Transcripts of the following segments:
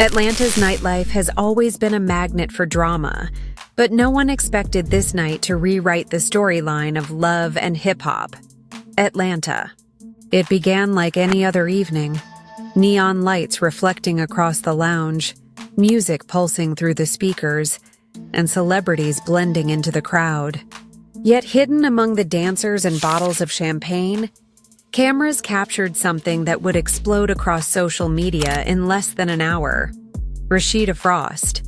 Atlanta's nightlife has always been a magnet for drama, but no one expected this night to rewrite the storyline of love and hip-hop. Atlanta. It began like any other evening. Neon lights reflecting across the lounge, music pulsing through the speakers, and celebrities blending into the crowd. Yet hidden among the dancers and bottles of champagne, cameras captured something that would explode across social media in less than an hour. Rasheeda Frost,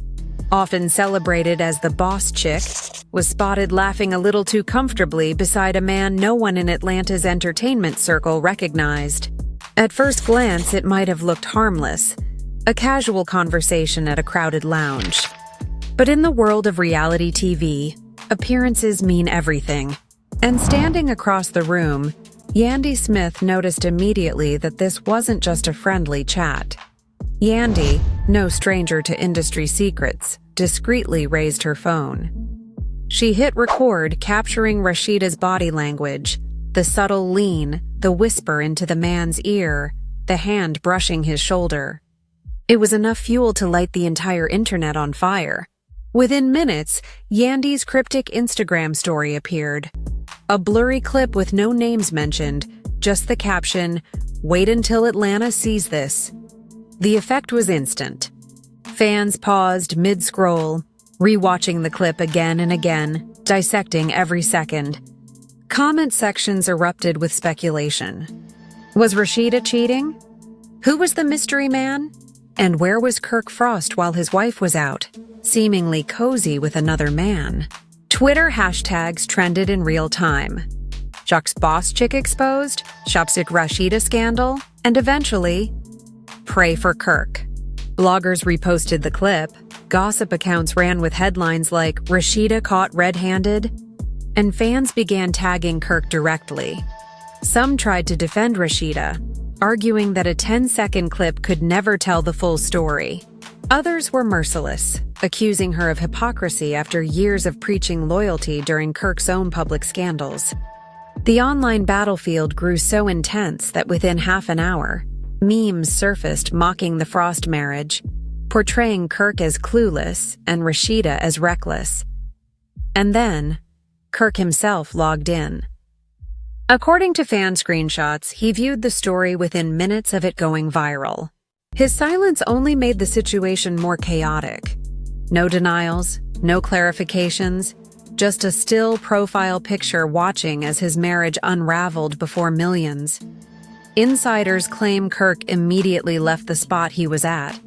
often celebrated as the boss chick, was spotted laughing a little too comfortably beside a man no one in Atlanta's entertainment circle recognized. At first glance, it might have looked harmless, a casual conversation at a crowded lounge. But in the world of reality TV, appearances mean everything. And standing across the room, Yandy Smith noticed immediately that this wasn't just a friendly chat. Yandy, no stranger to industry secrets, discreetly raised her phone. She hit record, capturing Rasheeda's body language, the subtle lean, the whisper into the man's ear, the hand brushing his shoulder. It was enough fuel to light the entire internet on fire. Within minutes, Yandy's cryptic Instagram story appeared. A blurry clip with no names mentioned, just the caption, "Wait until Atlanta sees this." The effect was instant. Fans paused mid-scroll, rewatching the clip again and again, dissecting every second. Comment sections erupted with speculation. Was Rasheeda cheating? Who was the mystery man? And where was Kirk Frost while his wife was out, seemingly cozy with another man? Twitter hashtags trended in real time. Chuck's boss chick exposed, Shopsick Rasheeda scandal, and eventually, pray for Kirk. Bloggers reposted the clip, gossip accounts ran with headlines like Rasheeda caught red-handed, and fans began tagging Kirk directly. Some tried to defend Rasheeda, arguing that a 10-second clip could never tell the full story. Others were merciless, accusing her of hypocrisy after years of preaching loyalty during Kirk's own public scandals. The online battlefield grew so intense that within half an hour, memes surfaced mocking the Frost marriage, portraying Kirk as clueless and Rasheeda as reckless. And then, Kirk himself logged in. According to fan screenshots, he viewed the story within minutes of it going viral. His silence only made the situation more chaotic. No denials, no clarifications, just a still profile picture watching as his marriage unraveled before millions. Insiders claim Kirk immediately left the spot he was at,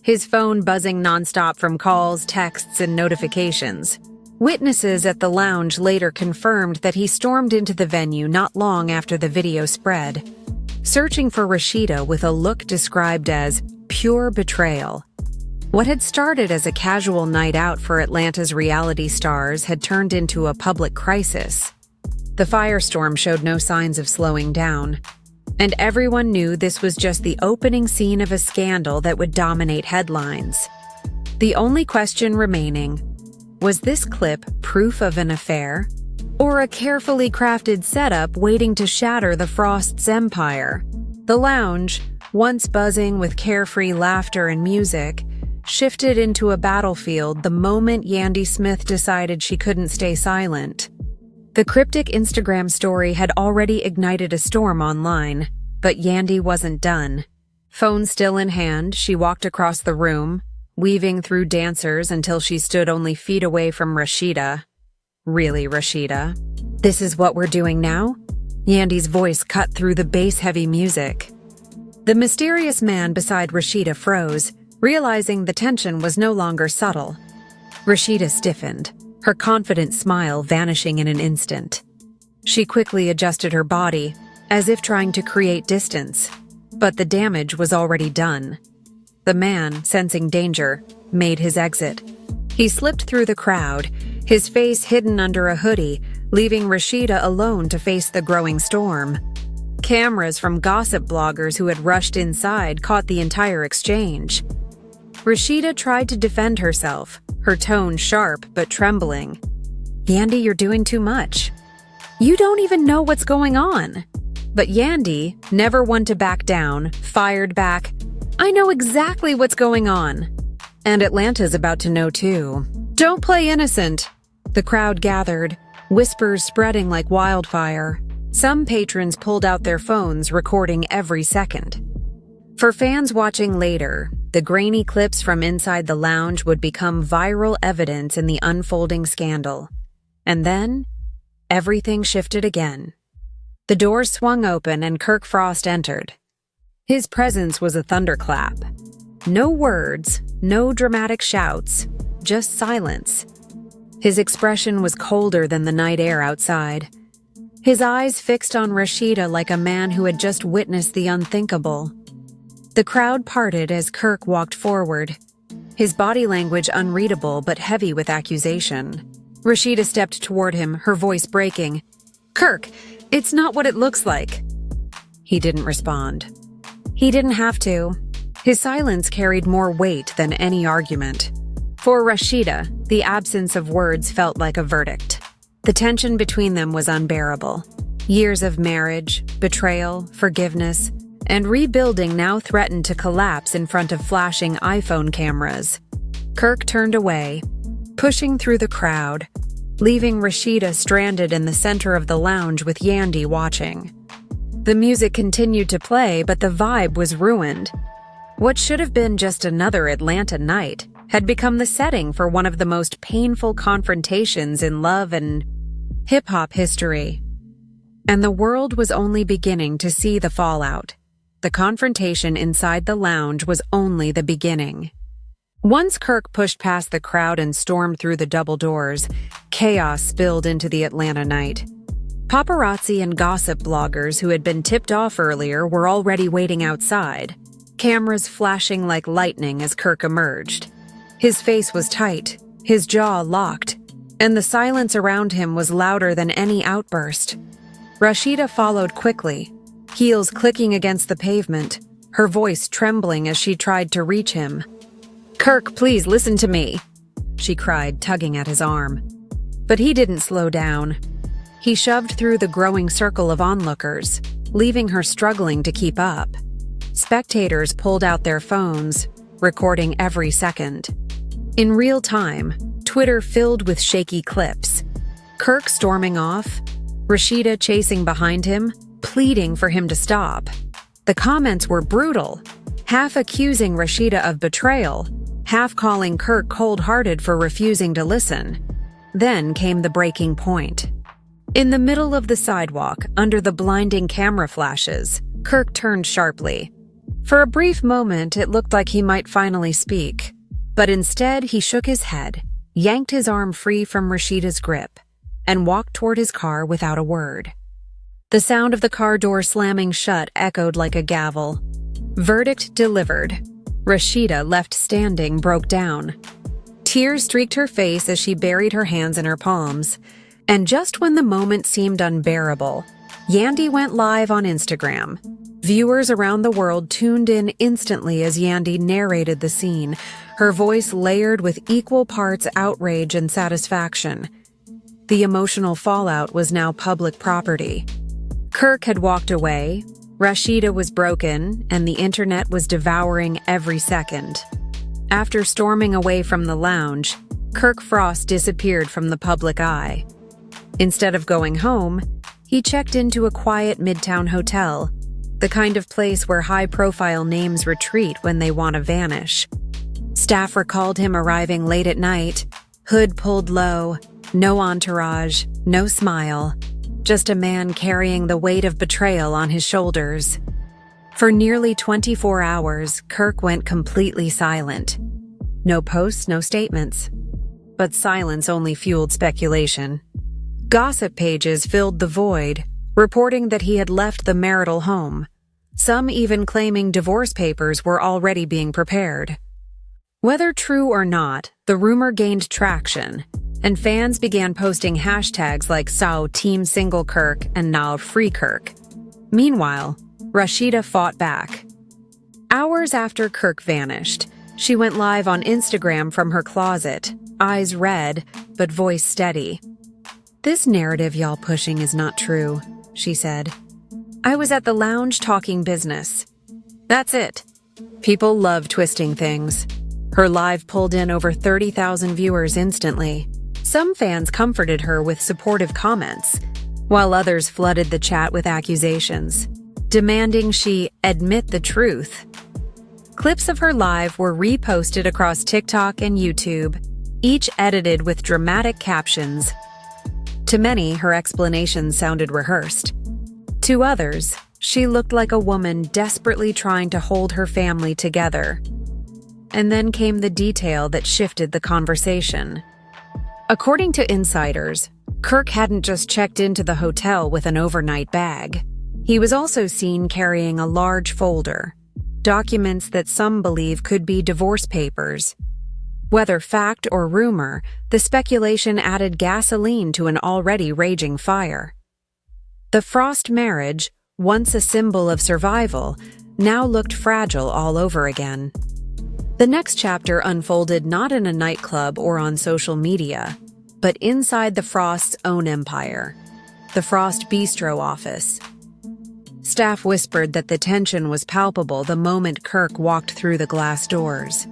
his phone buzzing nonstop from calls, texts, and notifications. Witnesses at the lounge later confirmed that he stormed into the venue not long after the video spread, searching for Rasheeda with a look described as pure betrayal. What had started as a casual night out for Atlanta's reality stars had turned into a public crisis. The firestorm showed no signs of slowing down, and everyone knew this was just the opening scene of a scandal that would dominate headlines. The only question remaining, was this clip proof of an affair, or a carefully crafted setup waiting to shatter the Frost's empire? The lounge, once buzzing with carefree laughter and music, shifted into a battlefield the moment Yandy Smith decided she couldn't stay silent. The cryptic Instagram story had already ignited a storm online, but Yandy wasn't done. Phone still in hand, she walked across the room, weaving through dancers until she stood only feet away from Rasheeda. Really, Rasheeda? This is what we're doing now? Yandy's voice cut through the bass-heavy music. The mysterious man beside Rasheeda froze, realizing the tension was no longer subtle. Rasheeda stiffened, her confident smile vanishing in an instant. She quickly adjusted her body, as if trying to create distance, but the damage was already done. The man, sensing danger, made his exit. He slipped through the crowd, his face hidden under a hoodie, leaving Rasheeda alone to face the growing storm. Cameras from gossip bloggers who had rushed inside caught the entire exchange. Rasheeda tried to defend herself, her tone sharp but trembling. "Yandy, you're doing too much. You don't even know what's going on." But Yandy, never one to back down, fired back, I know exactly what's going on. And Atlanta's about to know too. Don't play innocent. The crowd gathered, whispers spreading like wildfire. Some patrons pulled out their phones, recording every second. For fans watching later, the grainy clips from inside the lounge would become viral evidence in the unfolding scandal. And then, everything shifted again. The doors swung open and Kirk Frost entered. His presence was a thunderclap. No words, no dramatic shouts, just silence. His expression was colder than the night air outside. His eyes fixed on Rasheeda like a man who had just witnessed the unthinkable. The crowd parted as Kirk walked forward, his body language unreadable but heavy with accusation. Rasheeda stepped toward him, her voice breaking. "Kirk, it's not what it looks like." He didn't respond. He didn't have to. His silence carried more weight than any argument. For Rasheeda, the absence of words felt like a verdict. The tension between them was unbearable. Years of marriage, betrayal, forgiveness, and rebuilding now threatened to collapse in front of flashing iPhone cameras. Kirk turned away, pushing through the crowd, leaving Rasheeda stranded in the center of the lounge with Yandy watching. The music continued to play, but the vibe was ruined. What should have been just another Atlanta night had become the setting for one of the most painful confrontations in love and hip-hop history. And the world was only beginning to see the fallout. The confrontation inside the lounge was only the beginning. Once Kirk pushed past the crowd and stormed through the double doors, chaos spilled into the Atlanta night. Paparazzi and gossip bloggers who had been tipped off earlier were already waiting outside, cameras flashing like lightning as Kirk emerged. His face was tight, his jaw locked, and the silence around him was louder than any outburst. Rasheeda followed quickly, heels clicking against the pavement, her voice trembling as she tried to reach him. "Kirk, please listen to me," she cried, tugging at his arm. But he didn't slow down. He shoved through the growing circle of onlookers, leaving her struggling to keep up. Spectators pulled out their phones, recording every second. In real time, Twitter filled with shaky clips. Kirk storming off, Rasheeda chasing behind him, pleading for him to stop. The comments were brutal, half accusing Rasheeda of betrayal, half calling Kirk cold-hearted for refusing to listen. Then came the breaking point. In the middle of the sidewalk, under the blinding camera flashes, Kirk turned sharply. For a brief moment, it looked like he might finally speak. But instead, he shook his head, yanked his arm free from Rasheeda's grip, and walked toward his car without a word. The sound of the car door slamming shut echoed like a gavel. Verdict delivered. Rasheeda, left standing, broke down. Tears streaked her face as she buried her hands in her palms. And just when the moment seemed unbearable, Yandy went live on Instagram. Viewers around the world tuned in instantly as Yandy narrated the scene, her voice layered with equal parts outrage and satisfaction. The emotional fallout was now public property. Kirk had walked away, Rasheeda was broken, and the internet was devouring every second. After storming away from the lounge, Kirk Frost disappeared from the public eye. Instead of going home, he checked into a quiet midtown hotel, the kind of place where high-profile names retreat when they want to vanish. Staff recalled him arriving late at night, hood pulled low, no entourage, no smile, just a man carrying the weight of betrayal on his shoulders. For nearly 24 hours, Kirk went completely silent. No posts, no statements. But silence only fueled speculation. Gossip pages filled the void, reporting that he had left the marital home, some even claiming divorce papers were already being prepared. Whether true or not, the rumor gained traction, and fans began posting hashtags like "Sao Team Single Kirk" and "Now Free Kirk." Meanwhile, Rasheeda fought back. Hours after Kirk vanished, she went live on Instagram from her closet, eyes red, but voice steady. "This narrative y'all pushing is not true," she said. "I was at the lounge talking business. That's it. People love twisting things. Her live pulled in over 30,000 viewers instantly. Some fans comforted her with supportive comments, while others flooded the chat with accusations, demanding she admit the truth. Clips of her live were reposted across TikTok and YouTube, each edited with dramatic captions. To many, her explanations sounded rehearsed. To others, she looked like a woman desperately trying to hold her family together. And then came the detail that shifted the conversation. According to insiders, Kirk hadn't just checked into the hotel with an overnight bag. He was also seen carrying a large folder, documents that some believe could be divorce papers. Whether fact or rumor, the speculation added gasoline to an already raging fire. The Frost marriage, once a symbol of survival, now looked fragile all over again. The next chapter unfolded not in a nightclub or on social media, but inside the Frost's own empire, the Frost Bistro office. Staff whispered that the tension was palpable the moment Kirk walked through the glass doors.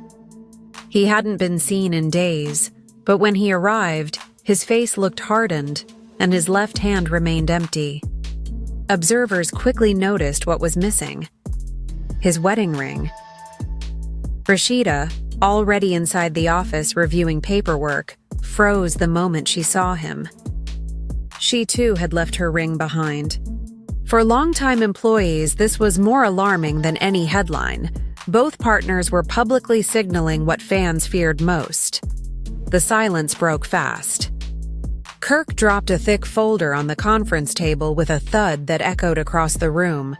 He hadn't been seen in days, but when he arrived, his face looked hardened and his left hand remained empty. Observers quickly noticed what was missing: his wedding ring. Rasheeda, already inside the office reviewing paperwork, froze the moment she saw him. She too had left her ring behind. For longtime employees, this was more alarming than any headline. Both partners were publicly signaling what fans feared most. The silence broke fast. Kirk dropped a thick folder on the conference table with a thud that echoed across the room.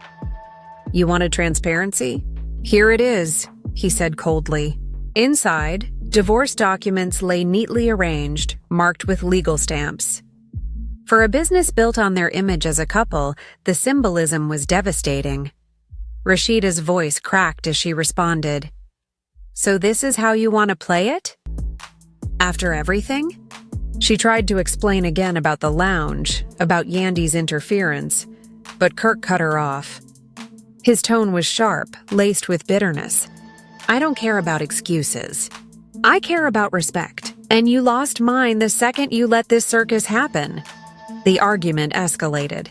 "You wanted transparency? Here it is," he said coldly. Inside, divorce documents lay neatly arranged, marked with legal stamps. For a business built on their image as a couple, the symbolism was devastating. Rasheeda's voice cracked as she responded. "So this is how you want to play it? After everything?" She tried to explain again about the lounge, about Yandy's interference, but Kirk cut her off. His tone was sharp, laced with bitterness. "I don't care about excuses. I care about respect, and you lost mine the second you let this circus happen." The argument escalated.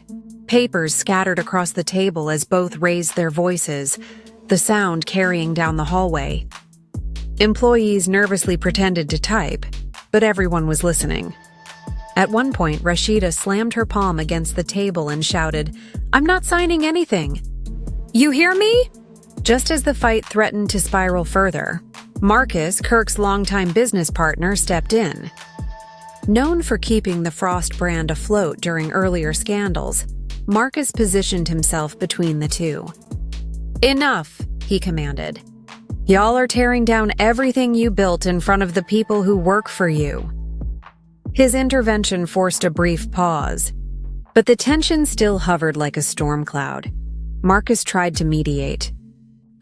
Papers scattered across the table as both raised their voices, the sound carrying down the hallway. Employees nervously pretended to type, but everyone was listening. At one point, Rasheeda slammed her palm against the table and shouted, "I'm not signing anything. You hear me?" Just as the fight threatened to spiral further, Marcus, Kirk's longtime business partner, stepped in. Known for keeping the Frost brand afloat during earlier scandals, Marcus positioned himself between the two. "Enough," he commanded. "Y'all are tearing down everything you built in front of the people who work for you." His intervention forced a brief pause, but the tension still hovered like a storm cloud. Marcus tried to mediate,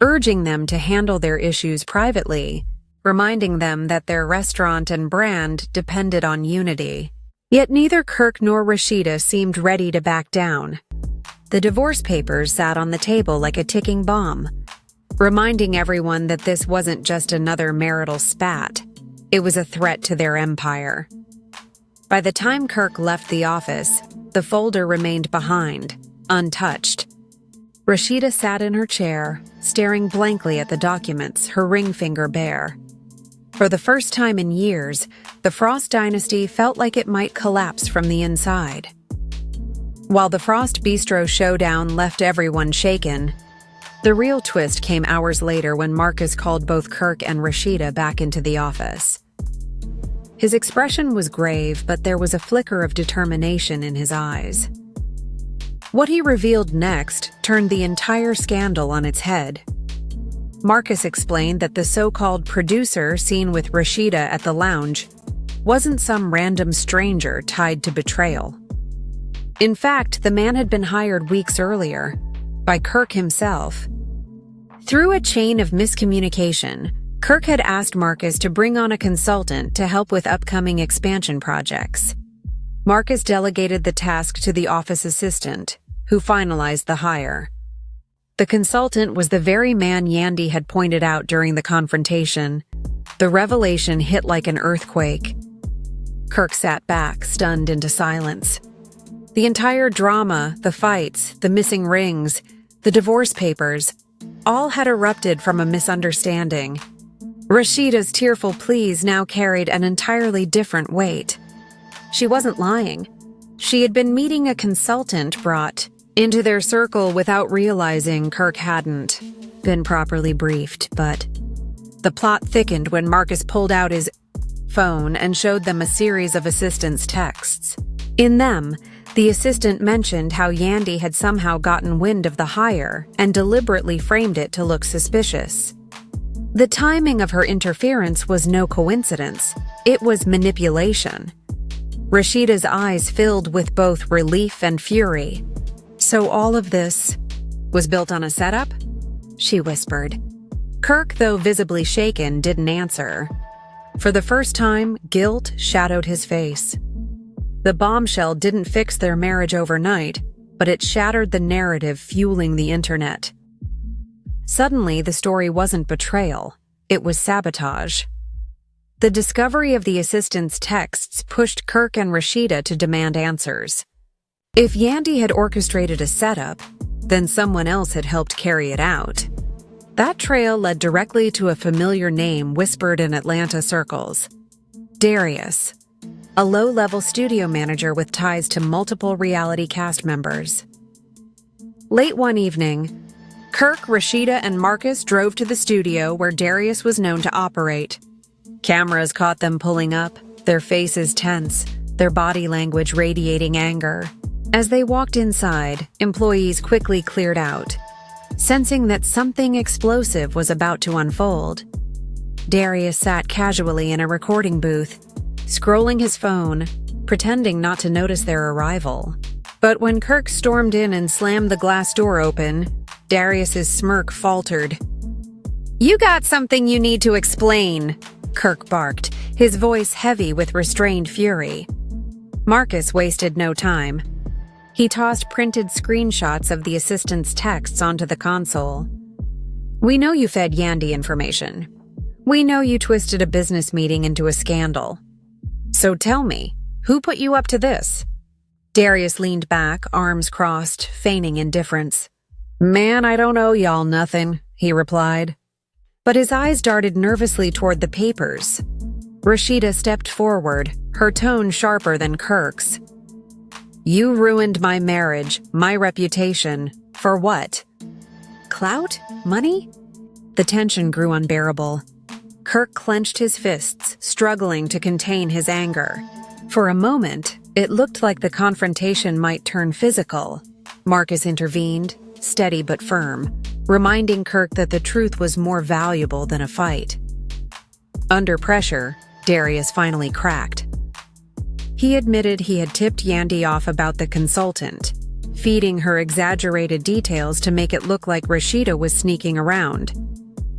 urging them to handle their issues privately, reminding them that their restaurant and brand depended on unity. Yet neither Kirk nor Rasheeda seemed ready to back down. The divorce papers sat on the table like a ticking bomb, reminding everyone that this wasn't just another marital spat. It was a threat to their empire. By the time Kirk left the office, the folder remained behind, untouched. Rasheeda sat in her chair, staring blankly at the documents, her ring finger bare. For the first time in years, the Frost dynasty felt like it might collapse from the inside. While the Frost Bistro showdown left everyone shaken, the real twist came hours later when Marcus called both Kirk and Rasheeda back into the office. His expression was grave, but there was a flicker of determination in his eyes. What he revealed next turned the entire scandal on its head. Marcus explained that the so-called producer seen with Rasheeda at the lounge wasn't some random stranger tied to betrayal. In fact, the man had been hired weeks earlier, by Kirk himself. Through a chain of miscommunication, Kirk had asked Marcus to bring on a consultant to help with upcoming expansion projects. Marcus delegated the task to the office assistant, who finalized the hire. The consultant was the very man Yandy had pointed out during the confrontation. The revelation hit like an earthquake. Kirk sat back, stunned into silence. The entire drama, the fights, the missing rings, the divorce papers, all had erupted from a misunderstanding. Rasheeda's tearful pleas now carried an entirely different weight. She wasn't lying. She had been meeting a consultant brought into their circle without realizing Kirk hadn't been properly briefed, but the plot thickened when Marcus pulled out his phone and showed them a series of assistant's texts. In them, the assistant mentioned how Yandy had somehow gotten wind of the hire and deliberately framed it to look suspicious. The timing of her interference was no coincidence. It was manipulation. Rasheeda's eyes filled with both relief and fury. So all of this was built on a setup? She whispered. Kirk, though visibly shaken, didn't answer. For the first time, guilt shadowed his face. The bombshell didn't fix their marriage overnight, but it shattered the narrative fueling the internet. Suddenly, the story wasn't betrayal. It was sabotage. The discovery of the assistant's texts pushed Kirk and Rasheeda to demand answers. If Yandy had orchestrated a setup, then someone else had helped carry it out. That trail led directly to a familiar name whispered in Atlanta circles. Darius, a low-level studio manager with ties to multiple reality cast members. Late one evening, Kirk, Rasheeda, and Marcus drove to the studio where Darius was known to operate. Cameras caught them pulling up, their faces tense, their body language radiating anger. As they walked inside, employees quickly cleared out, sensing that something explosive was about to unfold. Darius sat casually in a recording booth, scrolling his phone, pretending not to notice their arrival. But when Kirk stormed in and slammed the glass door open, Darius's smirk faltered. "You got something you need to explain," Kirk barked, his voice heavy with restrained fury. Marcus wasted no time. He tossed printed screenshots of the assistant's texts onto the console. "We know you fed Yandy information. We know you twisted a business meeting into a scandal. So tell me, who put you up to this?" Darius leaned back, arms crossed, feigning indifference. "Man, I don't owe y'all nothing," he replied. But his eyes darted nervously toward the papers. Rasheeda stepped forward, her tone sharper than Kirk's. "You ruined my marriage, my reputation. For what? Clout? Money?" The tension grew unbearable. Kirk clenched his fists, struggling to contain his anger. For a moment, it looked like the confrontation might turn physical. Marcus intervened, steady but firm, reminding Kirk that the truth was more valuable than a fight. Under pressure, Darius finally cracked. He admitted he had tipped Yandy off about the consultant, feeding her exaggerated details to make it look like Rasheeda was sneaking around.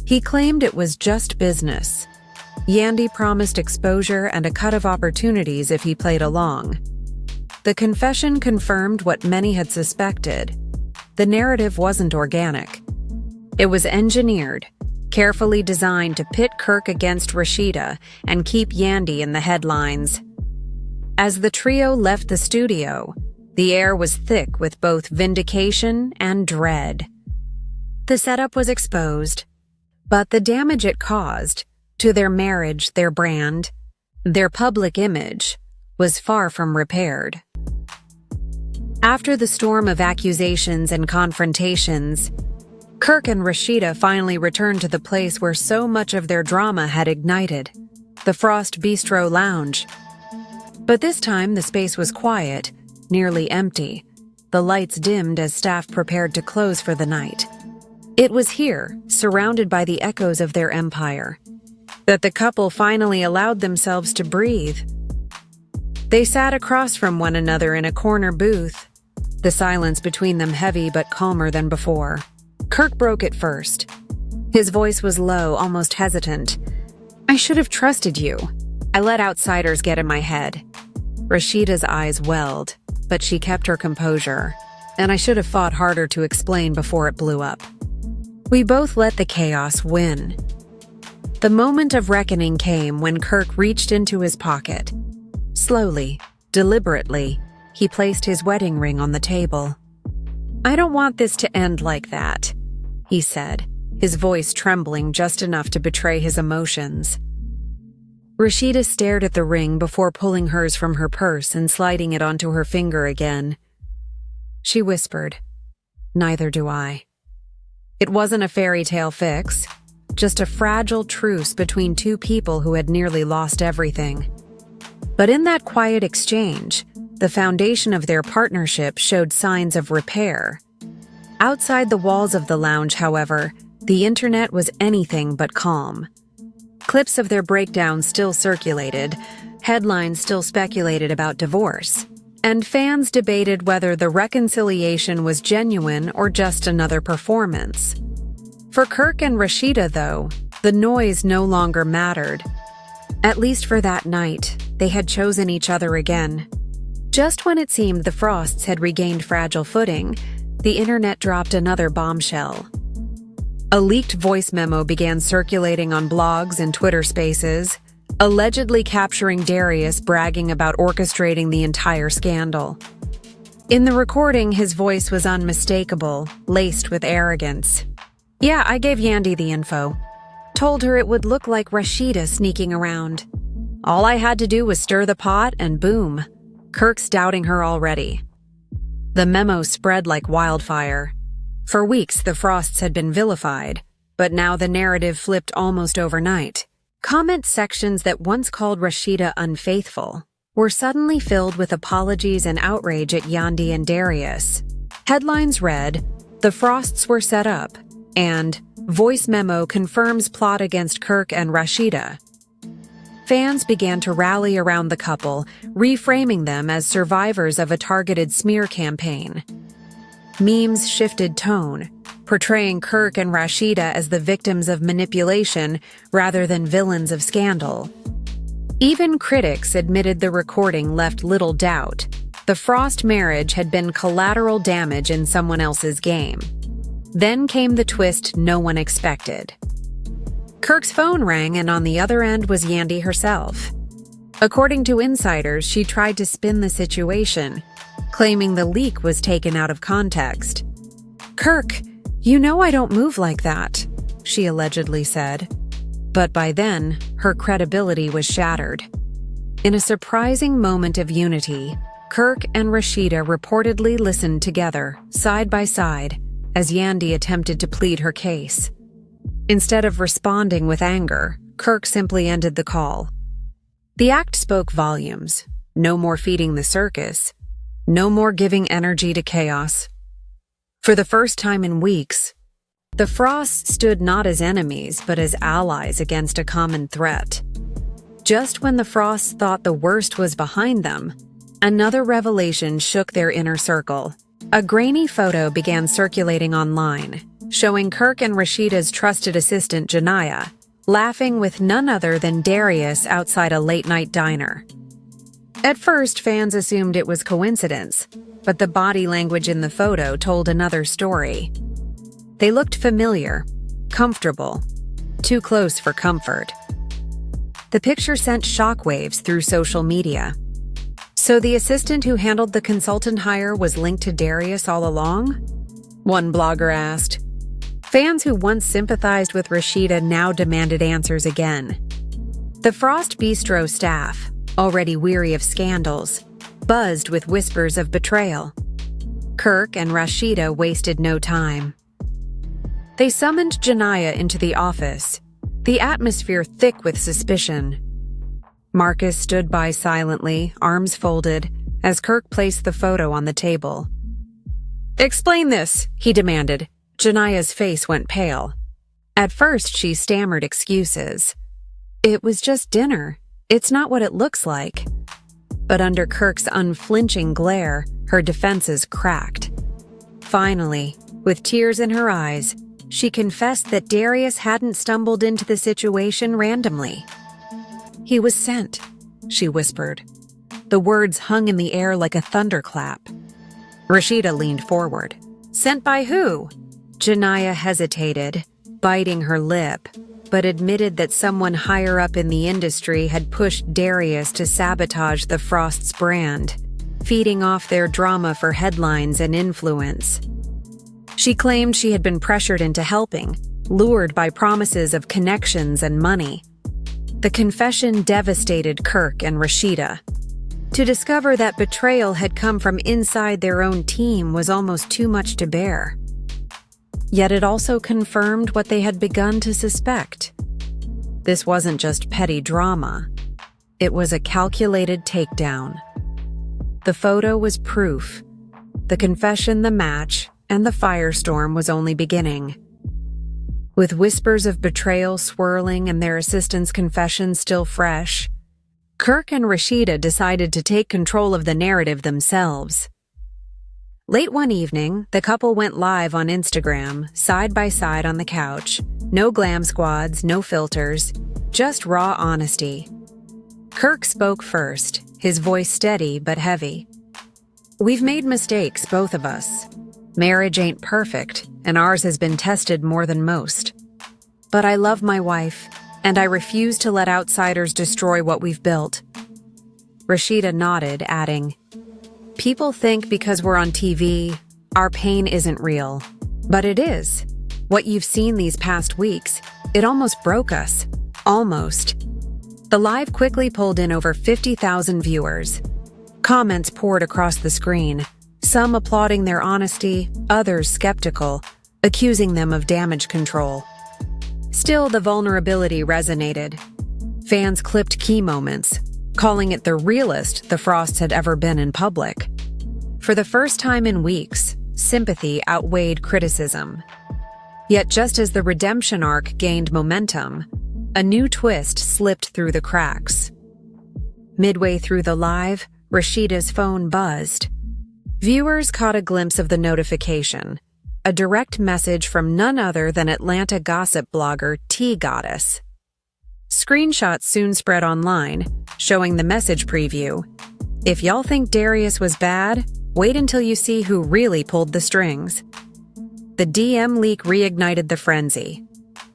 He claimed it was just business. Yandy promised exposure and a cut of opportunities if he played along. The confession confirmed what many had suspected. The narrative wasn't organic. It was engineered, carefully designed to pit Kirk against Rasheeda and keep Yandy in the headlines. As the trio left the studio, the air was thick with both vindication and dread. The setup was exposed, but the damage it caused to their marriage, their brand, their public image, was far from repaired. After the storm of accusations and confrontations, Kirk and Rasheeda finally returned to the place where so much of their drama had ignited, the Frost Bistro Lounge. But this time the space was quiet, nearly empty, the lights dimmed as staff prepared to close for the night. It was here, surrounded by the echoes of their empire, that the couple finally allowed themselves to breathe. They sat across from one another in a corner booth, the silence between them heavy but calmer than before. Kirk broke it first. His voice was low, almost hesitant. "I should have trusted you. I let outsiders get in my head." Rasheeda's eyes welled, but she kept her composure. and I should have fought harder to explain before it blew up. We both let the chaos win. The moment of reckoning came when Kirk reached into his pocket. Slowly, deliberately, he placed his wedding ring on the table. "I don't want this to end like that," he said, his voice trembling just enough to betray his emotions. Rasheeda stared at the ring before pulling hers from her purse and sliding it onto her finger again. She whispered, "Neither do I." It wasn't a fairy tale fix, just a fragile truce between two people who had nearly lost everything. But in that quiet exchange, the foundation of their partnership showed signs of repair. Outside the walls of the lounge, however, the internet was anything but calm. Clips of their breakdown still circulated, headlines still speculated about divorce, and fans debated whether the reconciliation was genuine or just another performance. For Kirk and Rasheeda, though, the noise no longer mattered. At least for that night, they had chosen each other again. Just when it seemed the Frosts had regained fragile footing, the internet dropped another bombshell. A leaked voice memo began circulating on blogs and Twitter Spaces, allegedly capturing Darius bragging about orchestrating the entire scandal. In the recording, his voice was unmistakable, laced with arrogance. "Yeah, I gave Yandy the info. Told her it would look like Rasheeda sneaking around. All I had to do was stir the pot and boom, Kirk's doubting her already." The memo spread like wildfire. For weeks, the Frosts had been vilified, but now the narrative flipped almost overnight. Comment sections that once called Rasheeda unfaithful were suddenly filled with apologies and outrage at Yandy and Darius. Headlines read, "The Frosts were set up," and "Voice memo confirms plot against Kirk and Rasheeda." Fans began to rally around the couple, reframing them as survivors of a targeted smear campaign. Memes shifted tone, portraying Kirk and Rasheeda as the victims of manipulation rather than villains of scandal. Even critics admitted the recording left little doubt. The Frost marriage had been collateral damage in someone else's game. Then came the twist no one expected. Kirk's phone rang, and on the other end was Yandy herself. According to insiders, she tried to spin the situation, claiming the leak was taken out of context. "Kirk, you know I don't move like that," she allegedly said. But by then, her credibility was shattered. In a surprising moment of unity, Kirk and Rasheeda reportedly listened together, side by side, as Yandy attempted to plead her case. Instead of responding with anger, Kirk simply ended the call. The act spoke volumes. No more feeding the circus. No more giving energy to chaos. For the first time in weeks, the Frosts stood not as enemies, but as allies against a common threat. Just when the Frosts thought the worst was behind them, another revelation shook their inner circle. A grainy photo began circulating online, showing Kirk and Rasheeda's trusted assistant Janiyah laughing with none other than Darius outside a late-night diner. At first, fans assumed it was coincidence, but the body language in the photo told another story. They looked familiar, comfortable, too close for comfort. The picture sent shockwaves through social media. So the assistant who handled the consultant hire was linked to Darius all along? One blogger asked. Fans who once sympathized with Rasheeda now demanded answers again. The Frost Bistro staff, already weary of scandals, buzzed with whispers of betrayal. Kirk and Rasheeda wasted no time. They summoned Janiyah into the office, the atmosphere thick with suspicion. Marcus stood by silently, arms folded, as Kirk placed the photo on the table. "Explain this," he demanded. Janiyah's face went pale. At first, she stammered excuses. "It was just dinner. It's not what it looks like." But under Kirk's unflinching glare, her defenses cracked. Finally, with tears in her eyes, she confessed that Darius hadn't stumbled into the situation randomly. "He was sent," she whispered. The words hung in the air like a thunderclap. Rasheeda leaned forward. Sent by who? Janiyah hesitated, biting her lip, but admitted that someone higher up in the industry had pushed Darius to sabotage the Frost's brand, feeding off their drama for headlines and influence. She claimed she had been pressured into helping, lured by promises of connections and money. The confession devastated Kirk and Rasheeda. To discover that betrayal had come from inside their own team was almost too much to bear. Yet it also confirmed what they had begun to suspect. This wasn't just petty drama. It was a calculated takedown. The photo was proof. The confession the match, and the firestorm was only beginning. With whispers of betrayal swirling and their assistant's confession still fresh, Kirk and Rasheeda decided to take control of the narrative themselves. Late one evening, the couple went live on Instagram, side by side on the couch. No glam squads, no filters, just raw honesty. Kirk spoke first, his voice steady but heavy. We've made mistakes, both of us. Marriage ain't perfect, and ours has been tested more than most. But I love my wife, and I refuse to let outsiders destroy what we've built. Rasheeda nodded, adding, People think because we're on TV, our pain isn't real. But it is. What you've seen these past weeks, it almost broke us. Almost. The live quickly pulled in over 50,000 viewers. Comments poured across the screen, some applauding their honesty, others skeptical, accusing them of damage control. Still, the vulnerability resonated. Fans clipped key moments, calling it the realest the Frosts had ever been in public. For the first time in weeks, sympathy outweighed criticism. Yet just as the redemption arc gained momentum, a new twist slipped through the cracks. Midway through the live, Rasheeda's phone buzzed. Viewers caught a glimpse of the notification, a direct message from none other than Atlanta gossip blogger T-Goddess. Screenshots soon spread online, showing the message preview. If y'all think Darius was bad, wait until you see who really pulled the strings. The DM leak reignited the frenzy.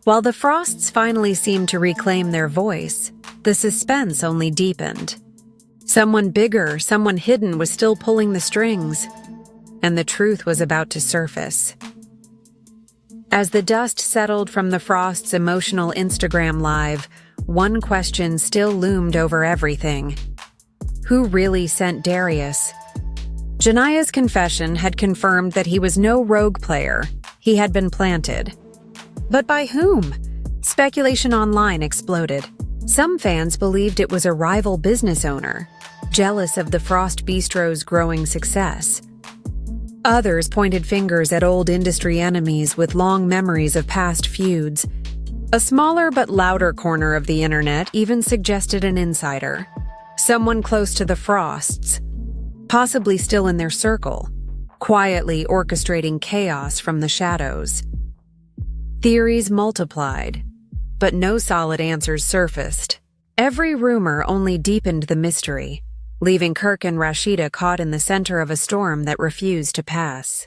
While the Frosts finally seemed to reclaim their voice, the suspense only deepened. Someone bigger, someone hidden was still pulling the strings, and the truth was about to surface. As the dust settled from the Frosts' emotional Instagram live, one question still loomed over everything. Who really sent Darius? Janiyah's confession had confirmed that he was no rogue player. He had been planted. But by whom? Speculation online exploded. Some fans believed it was a rival business owner, jealous of the Frost Bistro's growing success. Others pointed fingers at old industry enemies with long memories of past feuds. A smaller but louder corner of the internet even suggested an insider, someone close to the Frosts, possibly still in their circle, quietly orchestrating chaos from the shadows. Theories multiplied, but no solid answers surfaced. Every rumor only deepened the mystery, leaving Kirk and Rasheeda caught in the center of a storm that refused to pass.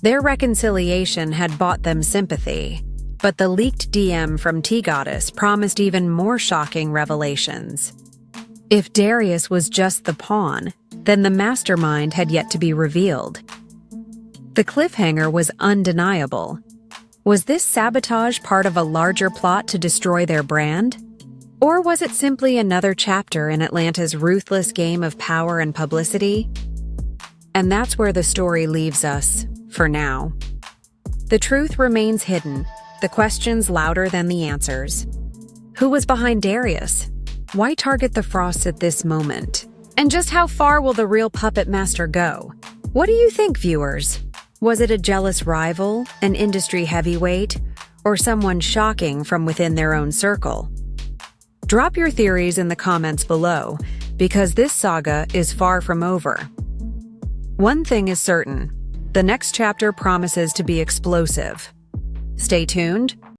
Their reconciliation had bought them sympathy, but the leaked DM from T-Goddess promised even more shocking revelations. If Darius was just the pawn, then the mastermind had yet to be revealed. The cliffhanger was undeniable. Was this sabotage part of a larger plot to destroy their brand? Or was it simply another chapter in Atlanta's ruthless game of power and publicity? And that's where the story leaves us, for now. The truth remains hidden, the questions louder than the answers. Who was behind Darius? Why target the Frosts at this moment? And just how far will the real puppet master go? What do you think, viewers? Was it a jealous rival, an industry heavyweight, or someone shocking from within their own circle? Drop your theories in the comments below, because this saga is far from over. One thing is certain, the next chapter promises to be explosive. Stay tuned.